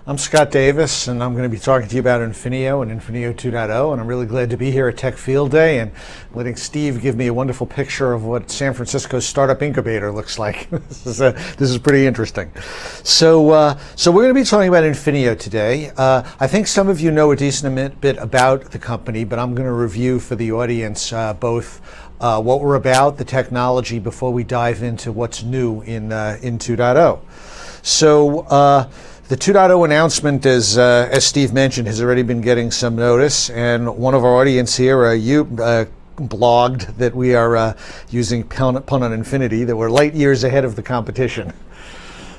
I'm Scott Davis, and I'm going to be talking to you about Infinio and Infinio 2.0, and I'm really glad to be here at Tech Field Day and letting Steve give me a wonderful picture of what San Francisco's startup incubator looks like. This is pretty interesting. So we're going to be talking about Infinio today. I think some of you know a decent bit about the company, but I'm going to review for the audience both what we're about, the technology, before we dive into what's new in 2.0. So the 2.0 announcement, as Steve mentioned, has already been getting some notice, and one of our audience here, blogged that we are using pun on infinity, that we're light years ahead of the competition.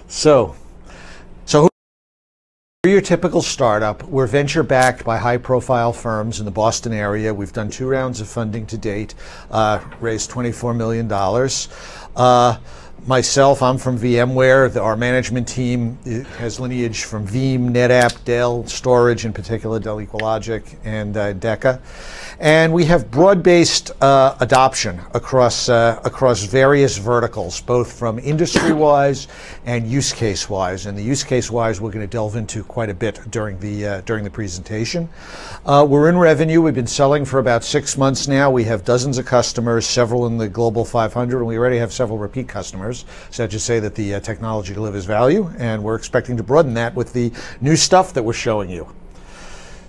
So who are your typical startup? We're venture backed by high-profile firms in the Boston area. We've done 2 rounds of funding to date, raised $24 million. Myself, I'm from VMware. Our management team has lineage from Veeam, NetApp, Dell, storage in particular, Dell EqualLogic, and Deca. And we have broad-based adoption across various verticals, both from industry-wise and use case-wise. And the use case-wise, we're going to delve into quite a bit during the presentation. We're in revenue. We've been selling for about 6 months now. We have dozens of customers, several in the Global 500, and we already have several repeat customers. So that should say that the technology delivers value, and we're expecting to broaden that with the new stuff that we're showing you.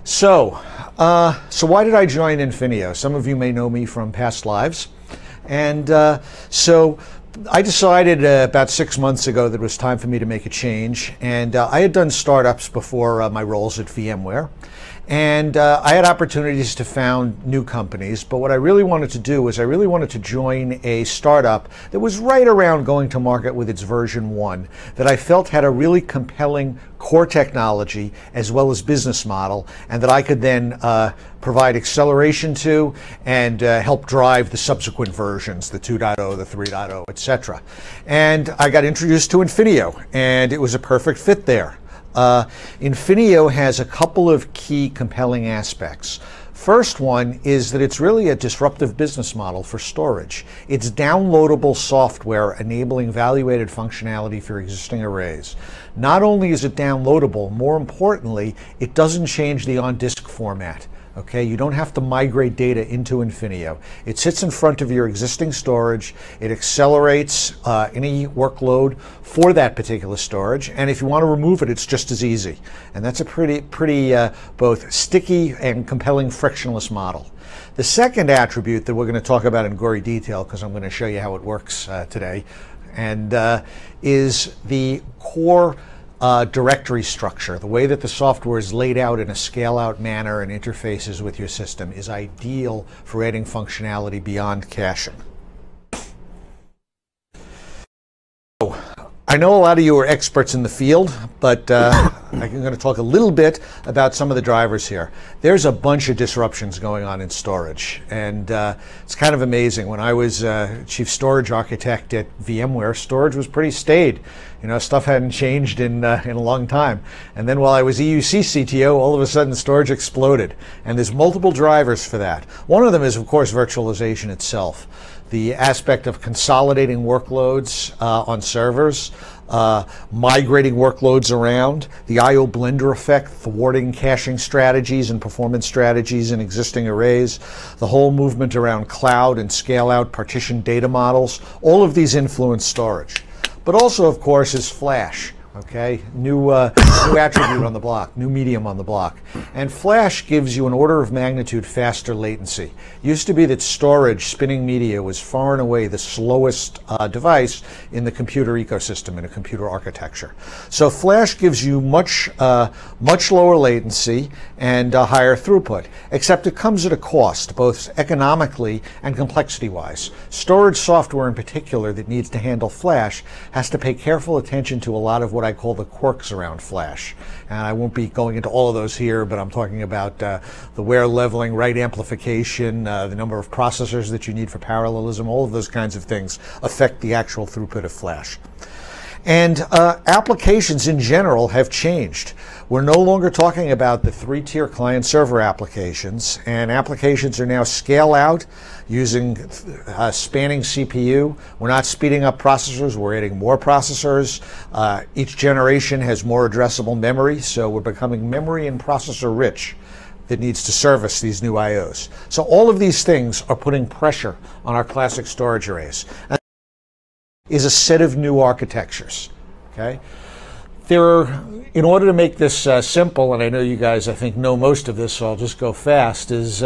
So why did I join Infinio? Some of you may know me from past lives. And so I decided about 6 months ago that it was time for me to make a change. And I had done startups before my roles at VMware. And I had opportunities to found new companies, but what I really wanted to do was I really wanted to join a startup that was right around going to market with its version 1, that I felt had a really compelling core technology as well as business model, and that I could then provide acceleration to and help drive the subsequent versions, the 2.0, the 3.0, etc. And I got introduced to Infinio, and it was a perfect fit there. Infinio has a couple of key compelling aspects. First one is that it's really a disruptive business model for storage. It's downloadable software enabling value-added functionality for existing arrays. Not only is it downloadable, more importantly, it doesn't change the on-disk format. Okay, you don't have to migrate data into Infinio. It sits in front of your existing storage. It accelerates any workload for that particular storage. And if you want to remove it, it's just as easy. And that's a pretty both sticky and compelling frictionless model. The second attribute that we're going to talk about in gory detail, because I'm going to show you how it works today, and is the core directory structure. The way that the software is laid out in a scale-out manner and interfaces with your system is ideal for adding functionality beyond caching. So, I know a lot of you are experts in the field, but I'm going to talk a little bit about some of the drivers here. There's a bunch of disruptions going on in storage, and it's kind of amazing. When I was chief storage architect at VMware, storage was pretty staid. You know, stuff hadn't changed in a long time. And then while I was EUC CTO, all of a sudden storage exploded. And there's multiple drivers for that. One of them is, of course, virtualization itself. The aspect of consolidating workloads on servers, migrating workloads around, the I/O blender effect, thwarting caching strategies and performance strategies in existing arrays, the whole movement around cloud and scale-out partition data models, all of these influence storage. But also, of course, is flash. Okay, new attribute on the block, new medium on the block. And flash gives you an order of magnitude faster latency. Used to be that storage, spinning media, was far and away the slowest device in the computer ecosystem, in a computer architecture. So flash gives you much lower latency and higher throughput, except it comes at a cost, both economically and complexity-wise. Storage software in particular that needs to handle flash has to pay careful attention to a lot of what I call the quirks around flash. And I won't be going into all of those here, but I'm talking about the wear leveling, write amplification, the number of processors that you need for parallelism, all of those kinds of things affect the actual throughput of flash. And applications in general have changed. We're no longer talking about the three-tier client-server applications, and applications are now scale out using spanning CPU. We're not speeding up processors, we're adding more processors. Each generation has more addressable memory, so we're becoming memory and processor rich that needs to service these new IOs. So all of these things are putting pressure on our classic storage arrays. And is a set of new architectures, okay? In order to make this simple, and I know you guys, I think, know most of this, so I'll just go fast, is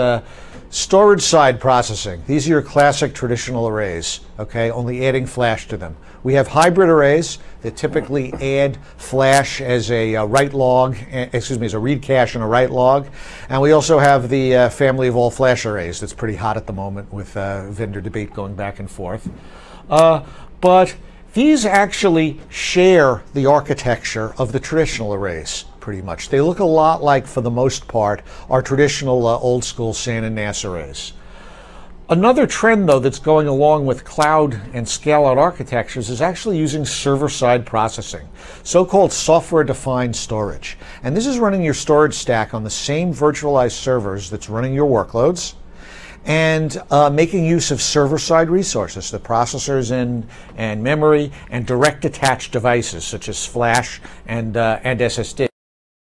storage side processing. These are your classic traditional arrays, okay, only adding flash to them. We have hybrid arrays that typically add flash as a write log, as a read cache and a write log. And we also have the family of all flash arrays that's pretty hot at the moment with vendor debate going back and forth. But these actually share the architecture of the traditional arrays, pretty much. They look a lot like, for the most part, our traditional old school SAN and NAS arrays. Another trend, though, that's going along with cloud and scale-out architectures is actually using server-side processing, so-called software-defined storage. And this is running your storage stack on the same virtualized servers that's running your workloads, and making use of server-side resources, the processors and memory, and direct attached devices such as flash and SSD.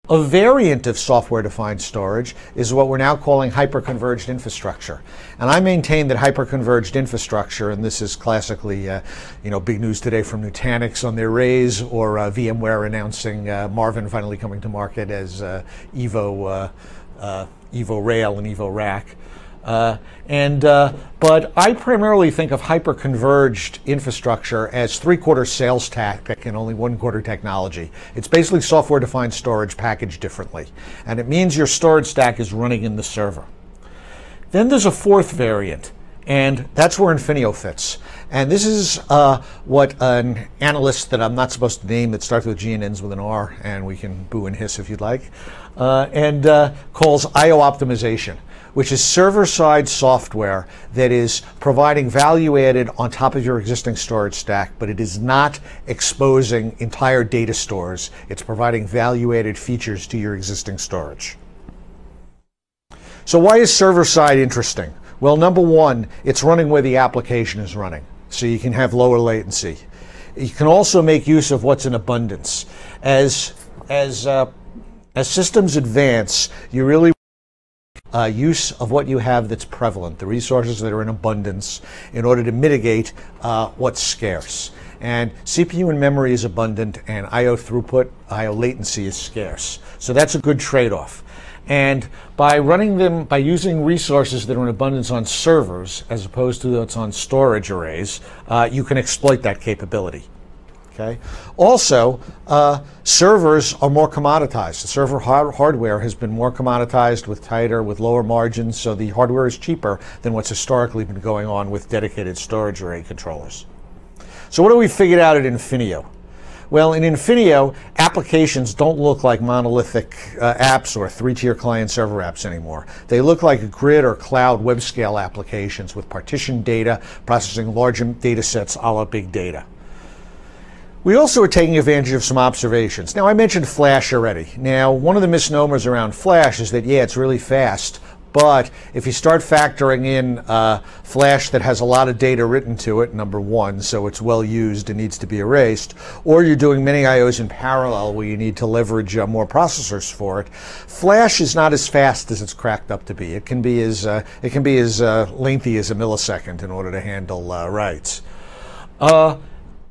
A variant of software-defined storage is what we're now calling hyperconverged infrastructure. And I maintain that hyperconverged infrastructure, and this is classically big news today from Nutanix on their raise, or VMware announcing Marvin finally coming to market as Evo Rail and Evo Rack. But I primarily think of hyper-converged infrastructure as three-quarter sales tactic and only one-quarter technology. It's basically software-defined storage packaged differently. And it means your storage stack is running in the server. Then there's a fourth variant, and that's where Infinio fits. And this is what an analyst that I'm not supposed to name that starts with G and ends with an R, and we can boo and hiss if you'd like, calls I/O optimization, which is server-side software that is providing value added on top of your existing storage stack, but it is not exposing entire data stores. It's providing value-added features to your existing storage. So why is server-side interesting? Well, number one, it's running where the application is running, so you can have lower latency. You can also make use of what's in abundance. As systems advance, you really use of what you have that's prevalent, the resources that are in abundance, in order to mitigate what's scarce. And CPU and memory is abundant, and I/O throughput, I/O latency is scarce. So that's a good trade-off. And by using resources that are in abundance on servers, as opposed to what's on storage arrays, you can exploit that capability. Okay. Also, servers are more commoditized. The server hardware has been more commoditized with lower margins, so the hardware is cheaper than what's historically been going on with dedicated storage array controllers. So what do we figured out at Infinio? Well, in Infinio, applications don't look like monolithic apps or three-tier client-server apps anymore. They look like grid or cloud web-scale applications with partitioned data, processing large data sets a la big data. We also are taking advantage of some observations. Now, I mentioned flash already. Now, one of the misnomers around flash is that, yeah, it's really fast, but if you start factoring in flash that has a lot of data written to it, number one, so it's well used and needs to be erased, or you're doing many IOs in parallel where you need to leverage more processors for it, flash is not as fast as it's cracked up to be. It can be as lengthy as a millisecond in order to handle writes.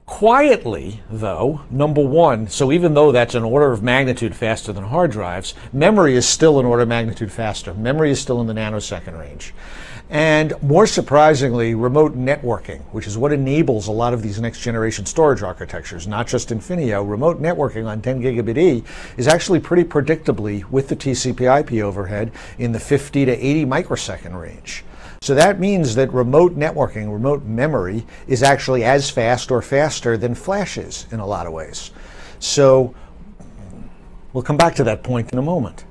Quietly, though, number one, so even though that's an order of magnitude faster than hard drives, memory is still an order of magnitude faster. Memory is still in the nanosecond range. And more surprisingly, remote networking, which is what enables a lot of these next generation storage architectures, not just Infinio, remote networking on 10 gigabit E is actually pretty predictably, with the TCP/IP overhead, in the 50 to 80 microsecond range. So that means that remote networking, remote memory, is actually as fast or faster than flash is in a lot of ways. So we'll come back to that point in a moment.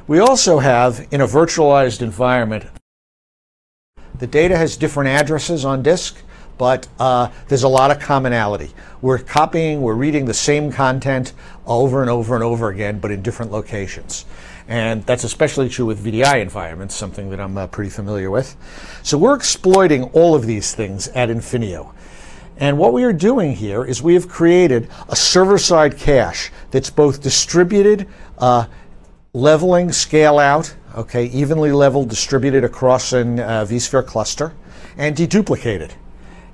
We also have, in a virtualized environment, the data has different addresses on disk, but there's a lot of commonality. We're copying, we're reading the same content over and over and over again, but in different locations. And that's especially true with VDI environments, something that I'm pretty familiar with. So we're exploiting all of these things at Infinio. And what we are doing here is we have created a server-side cache that's both distributed, leveling, scale out, okay, evenly leveled, distributed across an vSphere cluster, and deduplicated.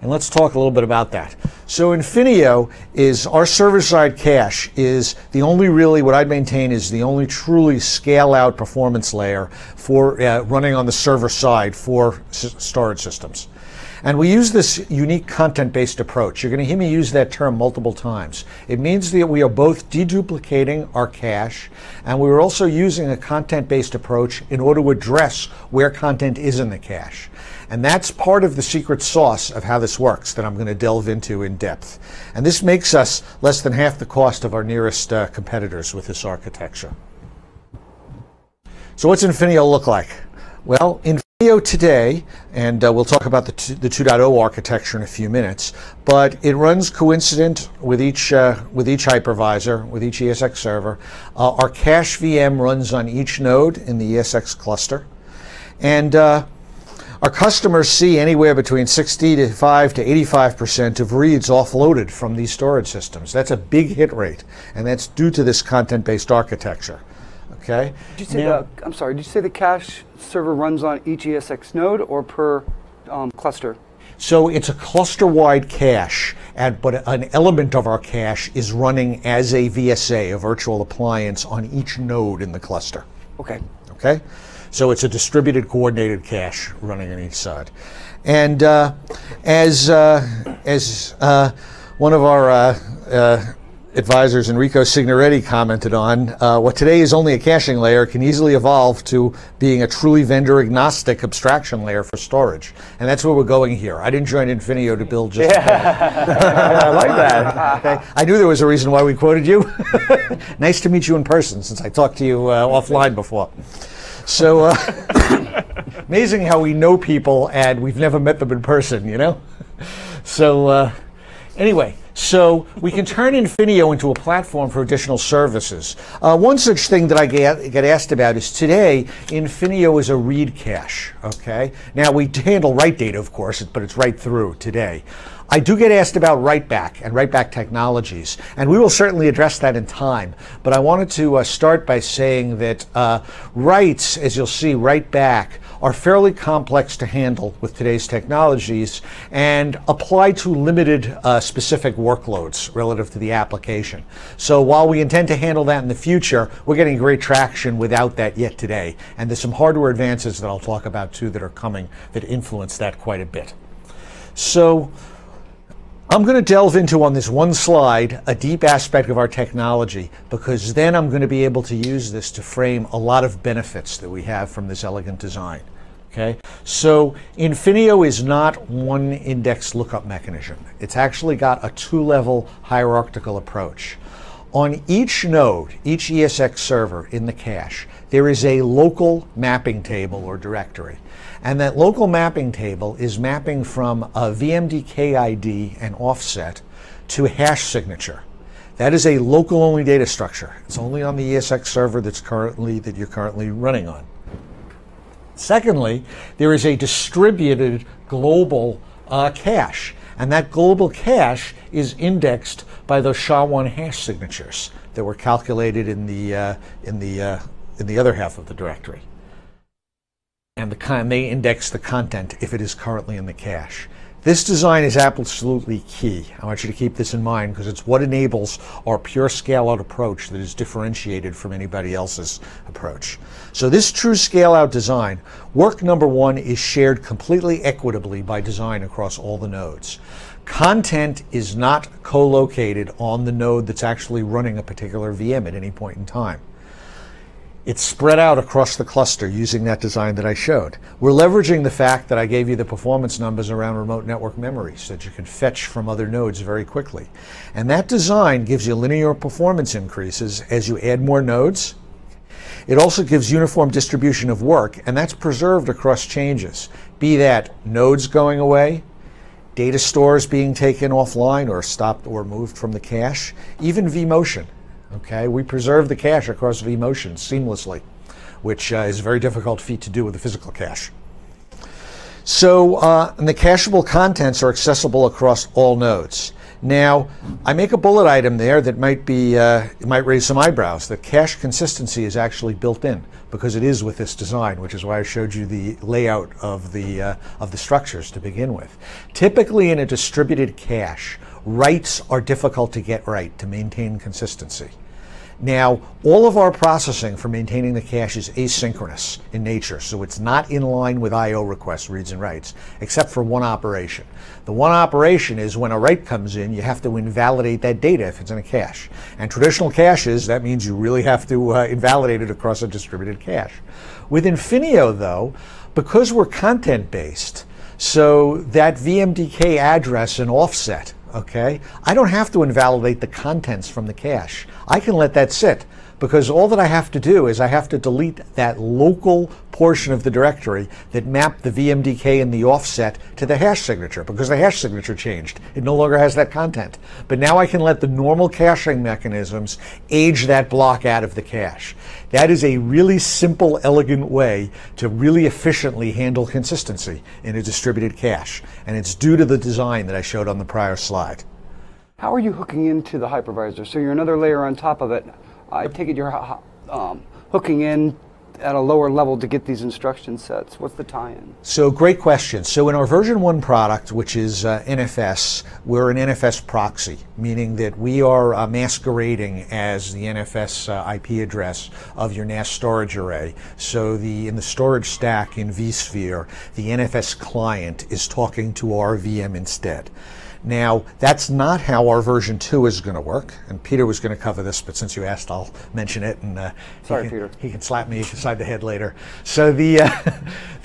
And let's talk a little bit about that. So Infinio is, our server-side cache is the only really, what I'd maintain is the only truly scale-out performance layer for running on the server side for storage systems. And we use this unique content-based approach. You're going to hear me use that term multiple times. It means that we are both deduplicating our cache, and we're also using a content-based approach in order to address where content is in the cache. And that's part of the secret sauce of how this works that I'm going to delve into in depth. And this makes us less than half the cost of our nearest competitors with this architecture. So what's Infinio look like? Well, Infinio today, and we'll talk about the 2.0 architecture in a few minutes, but it runs coincident with each hypervisor, with each ESX server. Our cache VM runs on each node in the ESX cluster. And our customers see anywhere between 65 to 85% of reads offloaded from these storage systems. That's a big hit rate, and that's due to this content-based architecture. Okay. Did you say I'm sorry, did you say the cache server runs on each ESX node or per cluster? So it's a cluster-wide cache, but an element of our cache is running as a VSA, a virtual appliance, on each node in the cluster. Okay. Okay? So it's a distributed, coordinated cache running on each side. And as one of our advisors, Enrico Signoretti, commented on, what today is only a caching layer can easily evolve to being a truly vendor-agnostic abstraction layer for storage. And that's where we're going here. I didn't join Infinio to build just I like that. Okay. I knew there was a reason why we quoted you. Nice to meet you in person, since I talked to you offline before. So amazing how we know people and we've never met them in person, you know? So anyway, so we can turn Infinio into a platform for additional services. One such thing that I get asked about is today, Infinio is a read cache, okay? Now we handle write data, of course, but it's right through today. I do get asked about write-back and write-back technologies, and we will certainly address that in time. But I wanted to start by saying that writes, as you'll see, write-back, are fairly complex to handle with today's technologies and apply to limited specific workloads relative to the application. So while we intend to handle that in the future, we're getting great traction without that yet today. And there's some hardware advances that I'll talk about too that are coming that influence that quite a bit. So I'm going to delve into, on this one slide, a deep aspect of our technology, because then I'm going to be able to use this to frame a lot of benefits that we have from this elegant design. Okay? So Infinio is not one index lookup mechanism. It's actually got a two-level hierarchical approach. On each node, each ESX server in the cache, there is a local mapping table or directory. And that local mapping table is mapping from a VMDK ID and offset to a hash signature. That is a local-only data structure. It's only on the ESX server that you're currently running on. Secondly, there is a distributed global cache, and that global cache is indexed by those SHA-1 hash signatures that were calculated in the other half of the directory. And they index the content if it is currently in the cache. This design is absolutely key. I want you to keep this in mind because it's what enables our pure scale-out approach that is differentiated from anybody else's approach. So this true scale-out design, work number one is shared completely equitably by design across all the nodes. Content is not co-located on the node that's actually running a particular VM at any point in time. It's spread out across the cluster using that design that I showed. We're leveraging the fact that I gave you the performance numbers around remote network memory so that you can fetch from other nodes very quickly. And that design gives you linear performance increases as you add more nodes. It also gives uniform distribution of work, and that's preserved across changes, be that nodes going away, data stores being taken offline or stopped or moved from the cache, even vMotion. Okay, we preserve the cache across vMotion seamlessly, which is a very difficult feat to do with a physical cache. So, and the cacheable contents are accessible across all nodes. Now, I make a bullet item there that might be, it might raise some eyebrows. The cache consistency is actually built in because it is with this design, which is why I showed you the layout of the structures to begin with. Typically in a distributed cache, writes are difficult to get right to maintain consistency. Now, all of our processing for maintaining the cache is asynchronous in nature, so it's not in line with I/O requests, reads and writes, except for one operation. The one operation is when a write comes in, you have to invalidate that data if it's in a cache. And traditional caches, that means you really have to invalidate it across a distributed cache. With Infinio, though, because we're content-based, so that VMDK address and offset, okay, I don't have to invalidate the contents from the cache. I can let that sit because all that I have to do is I have to delete that local portion of the directory that mapped the VMDK and the offset to the hash signature because the hash signature changed. It no longer has that content. But now I can let the normal caching mechanisms age that block out of the cache. That is a really simple, elegant way to really efficiently handle consistency in a distributed cache. And it's due to the design that I showed on the prior slide. How are you hooking into the hypervisor? So you're another layer on top of it. I take it you're hooking in at a lower level to get these instruction sets. What's the tie-in? So great question. So in our version 1 product, which is NFS, we're an NFS Proxy, meaning that we are masquerading as the NFS IP address of your NAS storage array. So in the storage stack in vSphere, the NFS client is talking to our VM instead. Now, that's not how our version 2 is going to work, and Peter was going to cover this, but since you asked, I'll mention it, and Sorry, Peter. He can slap me inside the head later. So the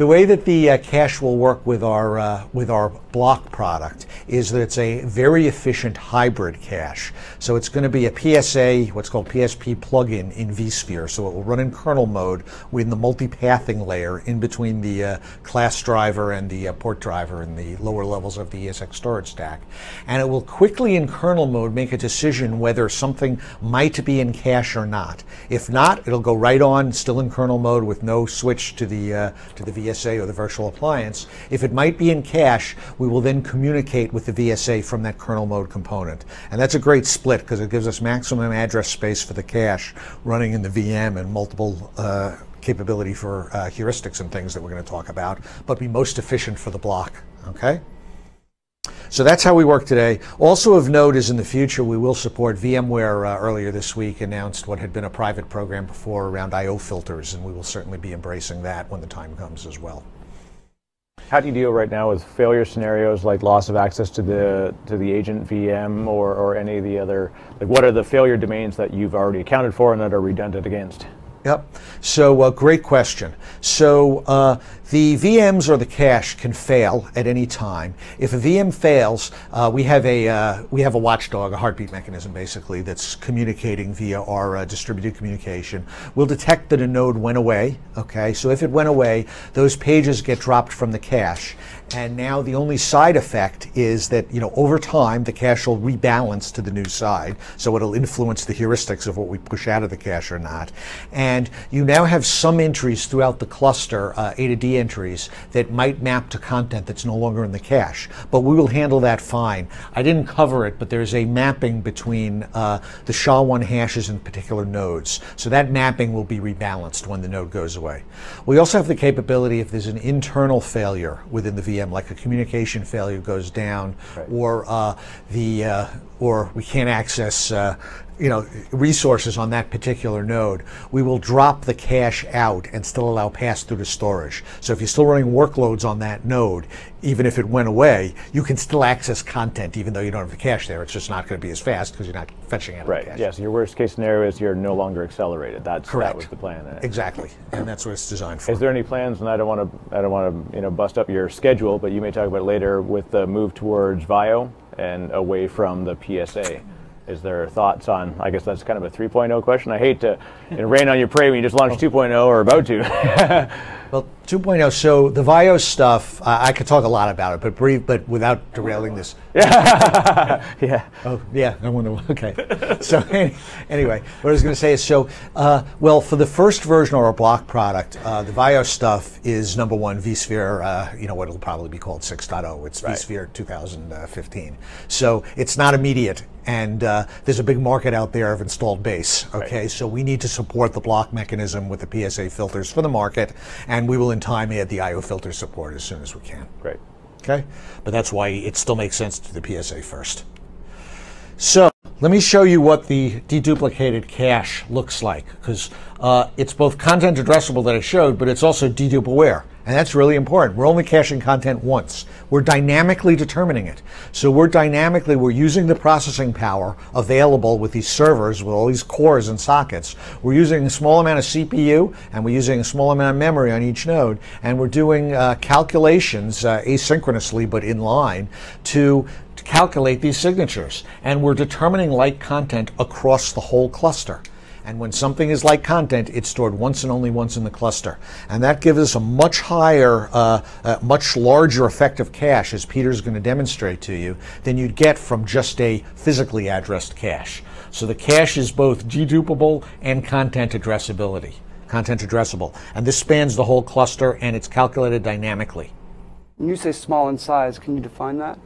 way that the cache will work with our block product is that it's a very efficient hybrid cache. So it's going to be a PSA, what's called PSP plugin in vSphere, so it will run in kernel mode with the multipathing layer in between the class driver and the port driver in the lower levels of the ESX storage stack. And it will quickly in kernel mode make a decision whether something might be in cache or not. If not, it'll go right on, still in kernel mode with no switch to the VSA or the virtual appliance. If it might be in cache, we will then communicate with the VSA from that kernel mode component. And that's a great split because it gives us maximum address space for the cache running in the VM and multiple capability for heuristics and things that we're going to talk about, but be most efficient for the block. Okay? So that's how we work today. Also of note is in the future we will support VMware earlier this week announced what had been a private program before around I/O filters, and we will certainly be embracing that when the time comes as well. How do you deal right now with failure scenarios like loss of access to the agent VM or any of the other, like what are the failure domains that you've already accounted for and that are redundant against? Yep. So great question. So the VMs or the cache can fail at any time. If a VM fails, we have a watchdog, a heartbeat mechanism basically that's communicating via our distributed communication. We'll detect that a node went away. Okay. So if it went away, those pages get dropped from the cache. And now the only side effect is that, over time, the cache will rebalance to the new side. So it'll influence the heuristics of what we push out of the cache or not. And you now have some entries throughout the cluster, A to D entries, that might map to content that's no longer in the cache. But we will handle that fine. I didn't cover it, but there's a mapping between the SHA-1 hashes in particular nodes. So that mapping will be rebalanced when the node goes away. We also have the capability, if there's an internal failure within the VM, like a communication failure goes down, right, or we can't access resources on that particular node, we will drop the cache out and still allow pass-through to storage. So if you're still running workloads on that node, even if it went away, you can still access content even though you don't have the cache there. It's just not going to be as fast because you're not fetching out of the cache. Yes, your worst case scenario is you're no longer accelerated. Correct. That was the plan. Exactly, and that's what it's designed for. Is there any plans, and I don't want to bust up your schedule, but you may talk about it later, with the move towards VIO and away from the PSA? Is there thoughts on, I guess that's kind of a 3.0 question. I hate to rain on your parade when you just launched 2.0 or about to. Well, 2.0. So the VIOS stuff, I could talk a lot about it, but brief, but without derailing this. Yeah. Oh, yeah. I wonder. Okay. So anyway, what I was going to say is, well, for the first version of our block product, the VIOS stuff is number one vSphere. What it'll probably be called 6.0. It's right. vSphere 2015. So it's not immediate. And there's a big market out there of installed base, okay? Right. So we need to support the block mechanism with the PSA filters for the market, and we will in time add the IO filter support as soon as we can. Great. Okay? But that's why it still makes sense to do the PSA first. So let me show you what the deduplicated cache looks like, because it's both content addressable that I showed, but it's also dedupe aware. And that's really important. We're only caching content once. We're dynamically determining it. So we're using the processing power available with these servers, with all these cores and sockets. We're using a small amount of CPU, and we're using a small amount of memory on each node, and we're doing calculations asynchronously but in line to calculate these signatures. And we're determining like content across the whole cluster. And when something is like content, it's stored once and only once in the cluster. And that gives us a much higher, much larger effective cache, as Peter's going to demonstrate to you, than you'd get from just a physically addressed cache. So the cache is both dedupable and content addressable. And this spans the whole cluster, and it's calculated dynamically. When you say small in size, can you define that?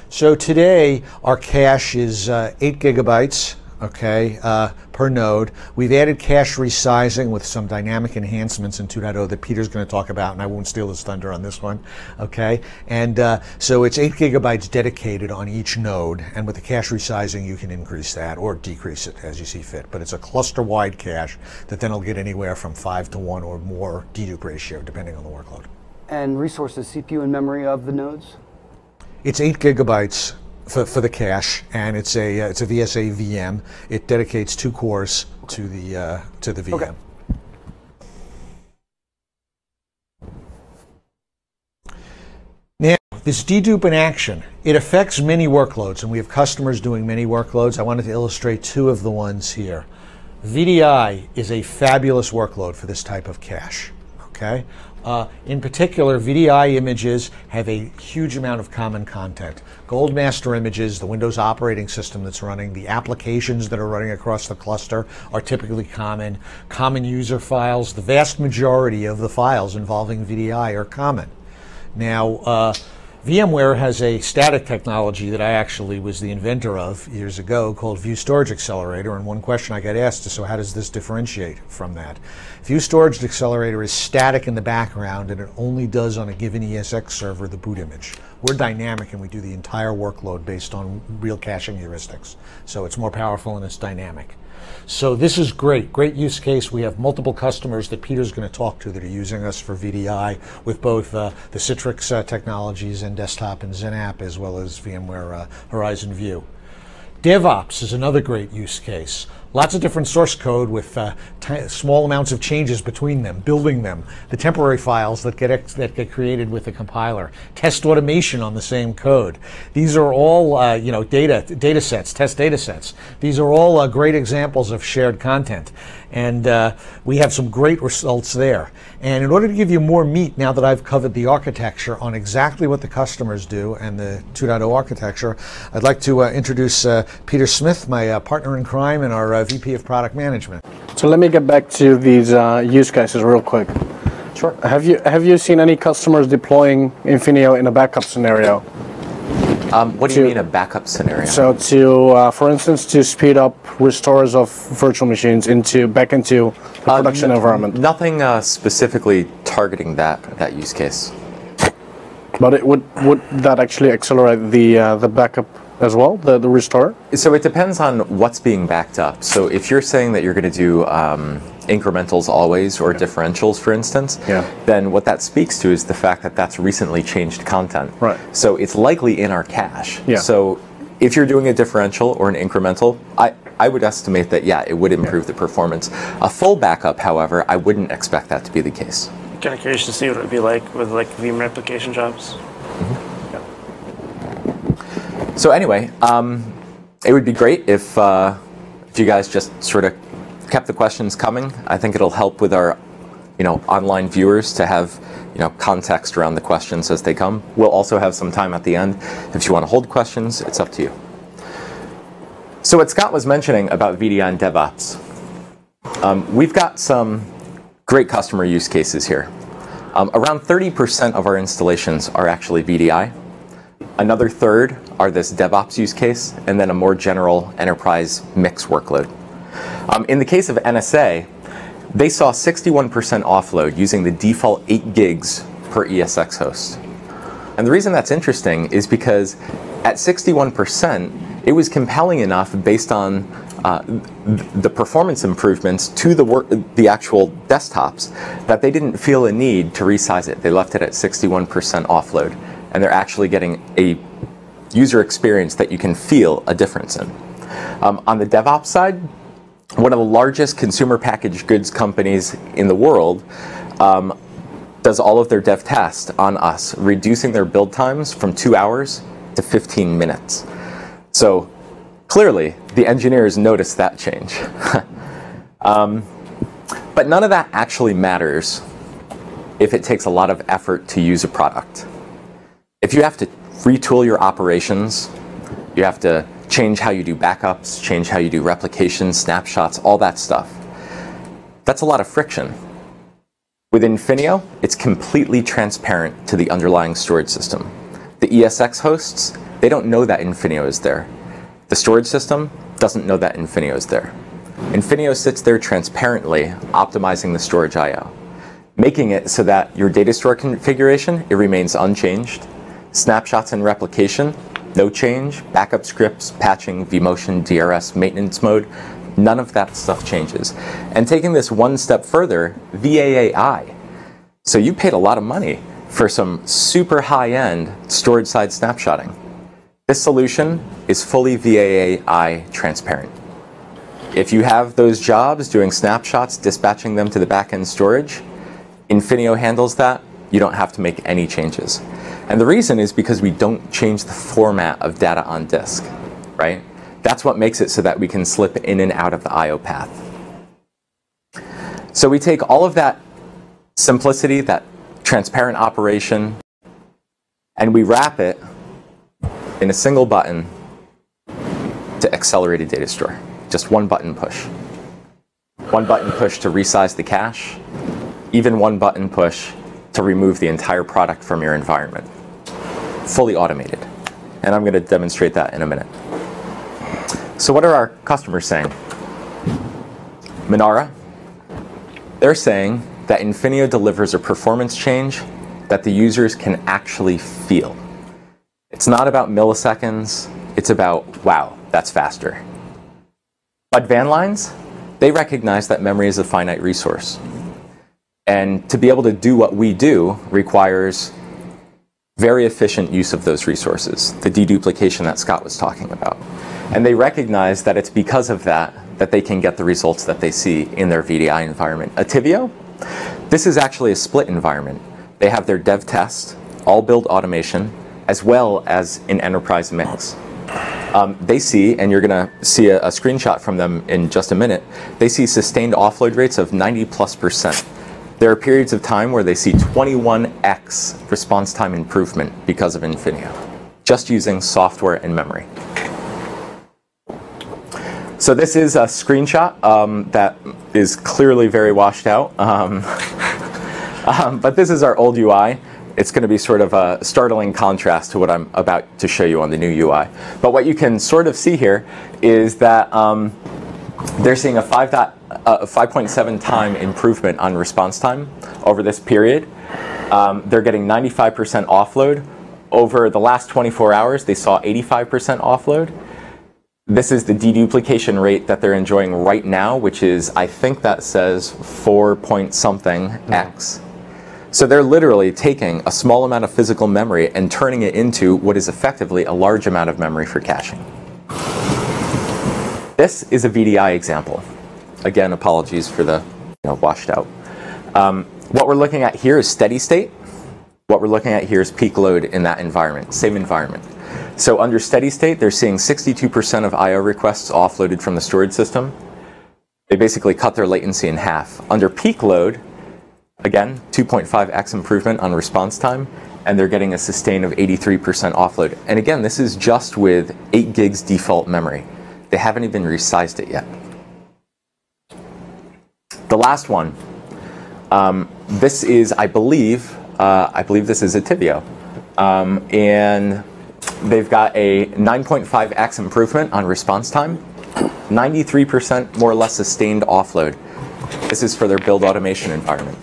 So today, our cache is 8 gigabytes. Okay, per node. We've added cache resizing with some dynamic enhancements in 2.0 that Peter's going to talk about, and I won't steal his thunder on this one. Okay, and so it's 8 gigabytes dedicated on each node, and with the cache resizing, you can increase that or decrease it as you see fit. But it's a cluster-wide cache that then will get anywhere from 5:1 or more dedupe ratio, depending on the workload. And resources, CPU and memory of the nodes? It's 8 gigabytes. For the cache, and it's a VSA VM. It dedicates 2 cores to the VM. Okay. Now, this dedupe in action, it affects many workloads, and we have customers doing many workloads. I wanted to illustrate 2 of the ones here. VDI is a fabulous workload for this type of cache. Okay. In particular, VDI images have a huge amount of common content. Gold master images, the Windows operating system that's running, the applications that are running across the cluster are typically common. Common user files, the vast majority of the files involving VDI are common. Now, VMware has a static technology that I actually was the inventor of years ago called View Storage Accelerator, and one question I got asked is, so how does this differentiate from that? View Storage Accelerator is static in the background, and it only does on a given ESX server the boot image. We're dynamic, and we do the entire workload based on real caching heuristics. So it's more powerful and it's dynamic. So this is great use case. We have multiple customers that Peter's going to talk to that are using us for VDI with both the Citrix technologies and desktop and XenApp, as well as VMware Horizon View. DevOps is another great use case. Lots of different source code with small amounts of changes between them, building them, the temporary files that get created with the compiler, test automation on the same code. These are all data sets, test data sets. These are all great examples of shared content, and we have some great results there. And in order to give you more meat, now that I've covered the architecture on exactly what the customers do and the 2.0 architecture, I'd like to introduce Peter Smith, my partner in crime and our VP of Product Management. So let me get back to these use cases real quick. Sure. Have you seen any customers deploying Infinio in a backup scenario? What do you mean a backup scenario? So for instance, to speed up restores of virtual machines back into the production environment. Nothing specifically targeting that use case. But would that actually accelerate the backup as well, the restore? So it depends on what's being backed up. So if you're saying that you're going to do incrementals always or differentials, for instance, then what that speaks to is the fact that that's recently changed content. Right. So it's likely in our cache. Yeah. So if you're doing a differential or an incremental, I would estimate that, it would improve the performance. A full backup, however, I wouldn't expect that to be the case. Kind of curious to see what it would be like with Veeam replication jobs. So anyway, it would be great if you guys just sort of kept the questions coming. I think it'll help with our online viewers to have context around the questions as they come. We'll also have some time at the end. If you want to hold questions, it's up to you. So what Scott was mentioning about VDI and DevOps, we've got some great customer use cases here. Around 30% of our installations are actually VDI. Another third are this DevOps use case, and then a more general enterprise mix workload. In the case of NSA, they saw 61% offload using the default 8 gigs per ESX host. And the reason that's interesting is because at 61%, it was compelling enough based on the performance improvements to the actual desktops that they didn't feel a need to resize it. They left it at 61% offload, and they're actually getting a user experience that you can feel a difference in. On the DevOps side, one of the largest consumer packaged goods companies in the world does all of their dev tests on us, reducing their build times from 2 hours to 15 minutes. So clearly, the engineers noticed that change. But none of that actually matters if it takes a lot of effort to use a product. If you have to retool your operations, you have to change how you do backups, change how you do replications, snapshots, all that stuff. That's a lot of friction. With Infinio, it's completely transparent to the underlying storage system. The ESX hosts, they don't know that Infinio is there. The storage system doesn't know that Infinio is there. Infinio sits there transparently optimizing the storage I/O, making it so that your data store configuration, it remains unchanged. Snapshots and replication, no change. Backup scripts, patching, vMotion, DRS, maintenance mode, none of that stuff changes. And taking this one step further, VAAI. So you paid a lot of money for some super high-end storage-side snapshotting. This solution is fully VAAI transparent. If you have those jobs doing snapshots, dispatching them to the back-end storage, Infinio handles that. You don't have to make any changes. And the reason is because we don't change the format of data on disk, right? That's what makes it so that we can slip in and out of the I/O path. So we take all of that simplicity, that transparent operation, and we wrap it in a single button to accelerated data store. Just one button push. One button push to resize the cache, even one button push to remove the entire product from your environment. Fully automated. And I'm going to demonstrate that in a minute. So what are our customers saying? Minara, they're saying that Infinio delivers a performance change that the users can actually feel. It's not about milliseconds, it's about, wow, that's faster. But Van Lines, they recognize that memory is a finite resource. And to be able to do what we do requires very efficient use of those resources, the deduplication that Scott was talking about. And they recognize that it's because of that that they can get the results that they see in their VDI environment. Ativio, this is actually a split environment. They have their dev test, all build automation, as well as an enterprise mix. They see, and you're going to see a screenshot from them in just a minute, they see sustained offload rates of 90+%. There are periods of time where they see 21x response time improvement because of Infinio, just using software and memory. So this is a screenshot that is clearly very washed out. But this is our old UI. It's going to be sort of a startling contrast to what I'm about to show you on the new UI. But what you can sort of see here is that they're seeing a 5.7 time improvement on response time over this period. They're getting 95% offload. Over the last 24 hours, they saw 85% offload. This is the deduplication rate that they're enjoying right now, which is, I think that says 4 point something X. So they're literally taking a small amount of physical memory and turning it into what is effectively a large amount of memory for caching. This is a VDI example. Again, apologies for the washed out. What we're looking at here is steady state. What we're looking at here is peak load in that environment, same environment. So under steady state, they're seeing 62% of I/O requests offloaded from the storage system. They basically cut their latency in half. Under peak load, Again, 2.5x improvement on response time, and they're getting a sustain of 83% offload. And again, this is just with 8 gigs default memory. They haven't even resized it yet. The last one, this is, I believe this is Ativio. And they've got a 9.5x improvement on response time, 93% more or less sustained offload. This is for their build automation environment.